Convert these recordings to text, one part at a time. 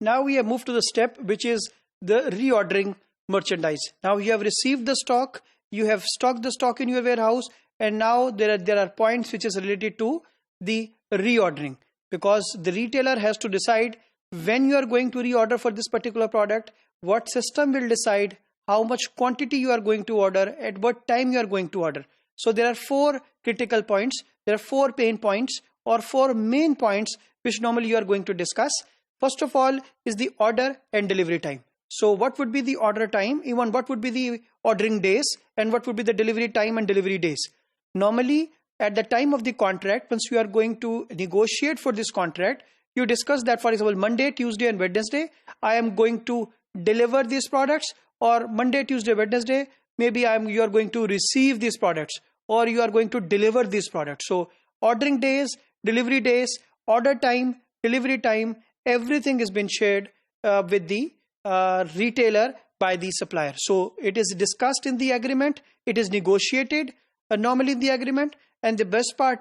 Now we have moved to the step which is the reordering merchandise. Now you have received the stock, you have stocked the stock in your warehouse, and now there are points which is related to the reordering, because the retailer has to decide when you are going to reorder for this particular product, what system will decide how much quantity you are going to order, at what time you are going to order. So there are four critical points, there are four pain points or four main points which normally you are going to discuss. First of all is the order and delivery time. So what would be the order time, even what would be the ordering days, and what would be the delivery time and delivery days. Normally at the time of the contract, once you are going to negotiate for this contract, you discuss that, for example, Monday, Tuesday and Wednesday I am going to deliver these products, or Monday, Tuesday, Wednesday maybe you are going to receive these products, or you are going to deliver these products. So ordering days, delivery days, order time, delivery time, everything has been shared with the retailer by the supplier. So it is discussed in the agreement, it is negotiated normally in the agreement, and the best part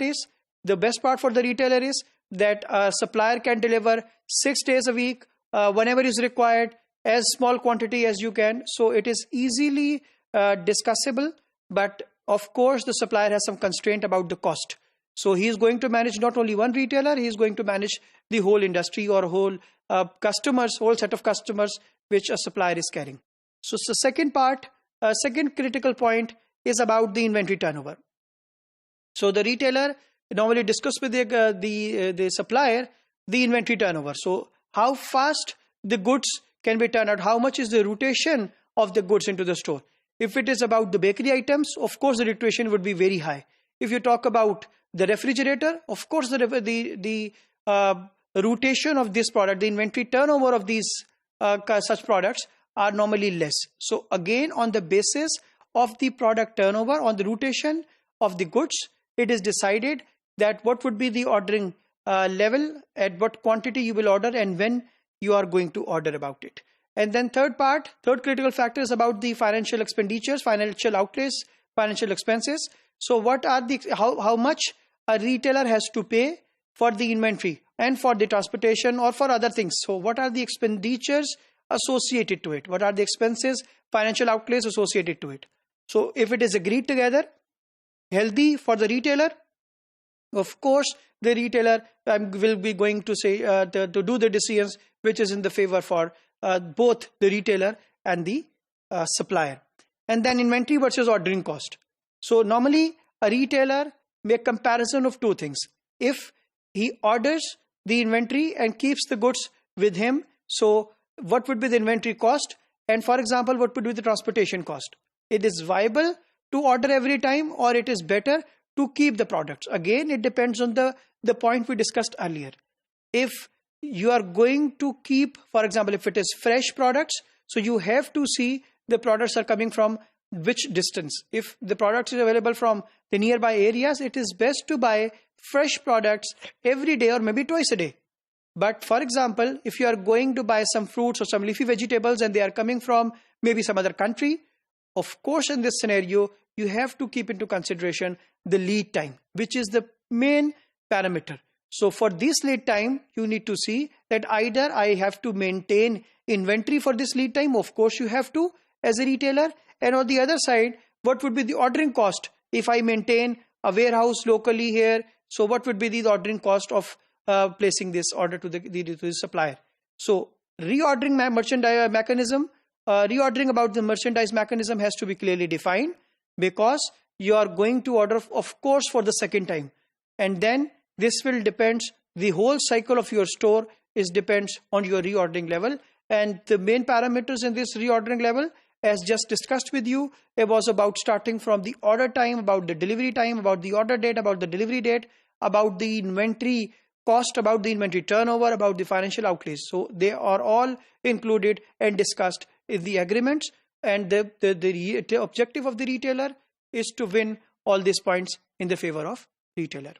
for the retailer is that a supplier can deliver 6 days a week, whenever is required, as small quantity as you can. So it is easily discussable, but of course the supplier has some constraint about the cost. So he is going to manage not only one retailer, he is going to manage the whole industry or whole set of customers which a supplier is carrying. So the second critical point is about the inventory turnover. So the retailer normally discuss with the supplier the inventory turnover. So how fast the goods can be turned out, how much is the rotation of the goods into the store. If it is about the bakery items, of course the rotation would be very high. If you talk about the refrigerator, of course the rotation of this product, the inventory turnover of these such products are normally less. So again, on the basis of the product turnover, on the rotation of the goods, it is decided that what would be the ordering level, at what quantity you will order, and when you are going to order about it. And then third critical factor is about the financial expenditures, financial outlays, financial expenses. So what are how much a retailer has to pay for the inventory and for the transportation or for other things. So what are the expenditures associated to it? What are the expenses, financial outlays associated to it? So if it is agreed together, healthy for the retailer, of course the retailer will be going to say to do the decisions which is in the favor for both the retailer and the supplier. And then inventory versus ordering cost. So normally a retailer make comparison of two things. If he orders the inventory and keeps the goods with him, so what would be the inventory cost, and for example what would be the transportation cost? It is viable to order every time, or it is better to keep the products. Again, it depends on the point we discussed earlier. If you are going to keep, for example, if it is fresh products, so you have to see the products are coming from which distance. If the product is available from the nearby areas, it is best to buy fresh products every day or maybe twice a day. But for example, if you are going to buy some fruits or some leafy vegetables and they are coming from maybe some other country, of course in this scenario you have to keep into consideration the lead time, which is the main parameter. So for this lead time, you need to see that either I have to maintain inventory for this lead time, of course you have to as a retailer, and on the other side, what would be the ordering cost if I maintain a warehouse locally here? So what would be the ordering cost of placing this order to the supplier? So reordering merchandise mechanism, reordering about the merchandise mechanism has to be clearly defined, because you are going to order of course for the second time, and then this will depend, the whole cycle of your store depends on your reordering level. And the main parameters in this reordering level, as just discussed with you, it was about starting from the order time, about the delivery time, about the order date, about the delivery date, about the inventory cost, about the inventory turnover, about the financial outlays. So they are all included and discussed in the agreements, and the objective of the retailer is to win all these points in the favor of retailer.